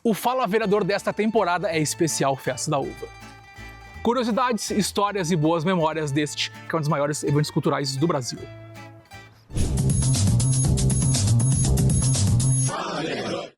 O Fala Vereador desta temporada é especial Festa da Uva. Curiosidades, histórias e boas memórias deste, que é um dos maiores eventos culturais do Brasil. Fala Vereador!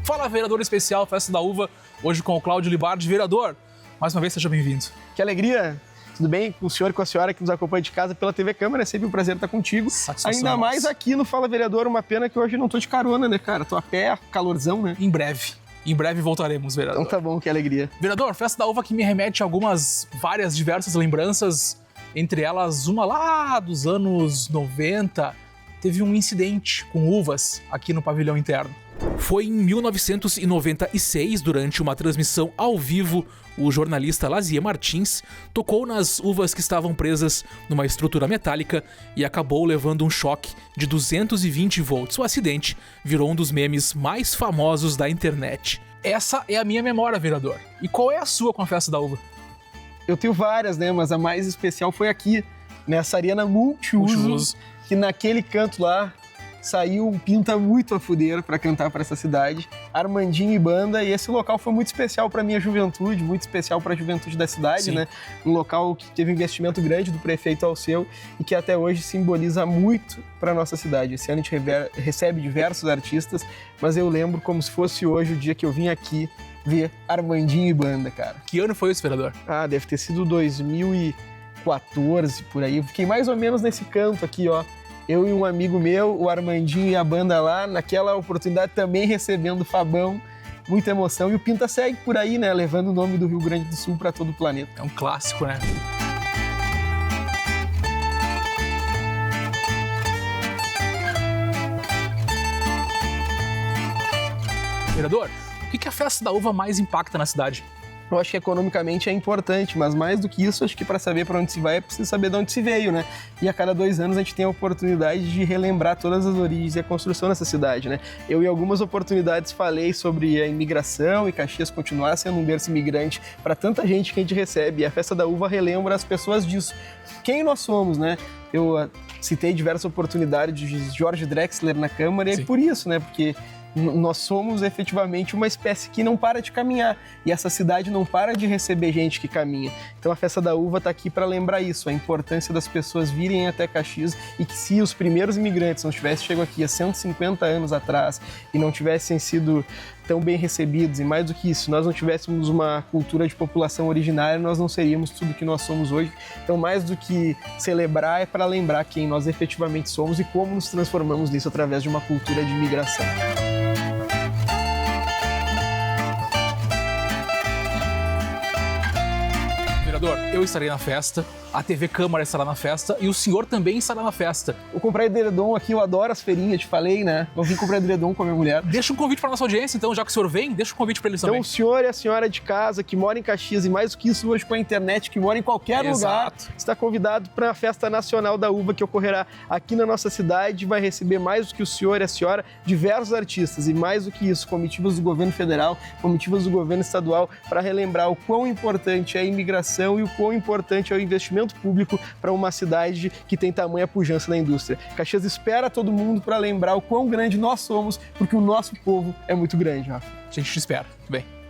Fala Vereador especial Festa da Uva, hoje com o Cláudio Libardi. Vereador, mais uma vez seja bem-vindo. Que alegria! Tudo bem com o senhor e com a senhora que nos acompanha de casa pela TV Câmara? É sempre um prazer estar contigo. Ainda mais aqui no Fala Vereador. Uma pena que hoje não tô de carona, né, cara? Tô a pé, calorzão, né? Em breve voltaremos, vereador. Então tá bom, que alegria. Vereador, Festa da Uva que me remete a várias diversas lembranças, entre elas uma lá dos anos 90, teve um incidente com uvas aqui no pavilhão interno. Foi em 1996, durante uma transmissão ao vivo, o jornalista Lazier Martins tocou nas uvas que estavam presas numa estrutura metálica e acabou levando um choque de 220 volts. O acidente virou um dos memes mais famosos da internet. Essa é a minha memória, vereador. E qual é a sua com a Festa da Uva? Eu tenho várias, né? Mas a mais especial foi aqui, nessa arena multiuso, que naquele canto lá saiu um pinta muito a fuder para cantar para essa cidade, Armandinho e banda, e esse local foi muito especial para minha juventude, muito especial para a juventude da cidade, Sim. né? Um local que teve um investimento grande do prefeito Alceu e que até hoje simboliza muito para nossa cidade. Esse ano a gente recebe diversos artistas, mas eu lembro como se fosse hoje o dia que eu vim aqui ver Armandinho e banda, cara. Que ano foi isso, vereador? Ah, deve ter sido 2014, por aí. Eu fiquei mais ou menos nesse canto aqui, ó. Eu e um amigo meu, o Armandinho e a banda lá, naquela oportunidade também recebendo o Fabão, muita emoção. E o Pinta segue por aí, né, levando o nome do Rio Grande do Sul para todo o planeta. É um clássico, né? Vereador, o que a Festa da Uva mais impacta na cidade? Eu acho que economicamente é importante, mas mais do que isso, acho que para saber para onde se vai é preciso saber de onde se veio, né? E a cada 2 anos a gente tem a oportunidade de relembrar todas as origens e a construção dessa cidade, né? Eu, em algumas oportunidades, falei sobre a imigração e Caxias continuar sendo um berço imigrante para tanta gente que a gente recebe. E a Festa da Uva relembra as pessoas disso. Quem nós somos, né? Eu citei diversas oportunidades de Jorge Drexler na Câmara e é por isso, né? Porque nós somos efetivamente uma espécie que não para de caminhar e essa cidade não para de receber gente que caminha. Então a Festa da Uva está aqui para lembrar isso, a importância das pessoas virem até Caxias e que se os primeiros imigrantes não tivessem chegado aqui há 150 anos atrás e não tivessem sido tão bem recebidos e mais do que isso, nós não tivéssemos uma cultura de população originária, nós não seríamos tudo que nós somos hoje. Então mais do que celebrar é para lembrar quem nós efetivamente somos e como nos transformamos nisso através de uma cultura de imigração. Eu estarei na festa, a TV Câmara estará na festa e o senhor também estará na festa. Eu comprei edredom aqui, eu adoro as feirinhas, te falei, né? Eu vim comprar edredom com a minha mulher. Deixa um convite para nossa audiência, então, já que o senhor vem, deixa um convite para eles também. Então, o senhor e a senhora de casa que mora em Caxias e mais do que isso hoje com a internet, que mora em qualquer lugar, está convidado para a Festa Nacional da Uva que ocorrerá aqui na nossa cidade. Vai receber mais do que o senhor e a senhora, diversos artistas e mais do que isso, comitivas do governo federal, comitivas do governo estadual, para relembrar o quão importante é a imigração e o quão importante é o investimento público para uma cidade que tem tamanha pujança na indústria. Caxias espera todo mundo para lembrar o quão grande nós somos, porque o nosso povo é muito grande, Rafa. A gente te espera. Tudo bem.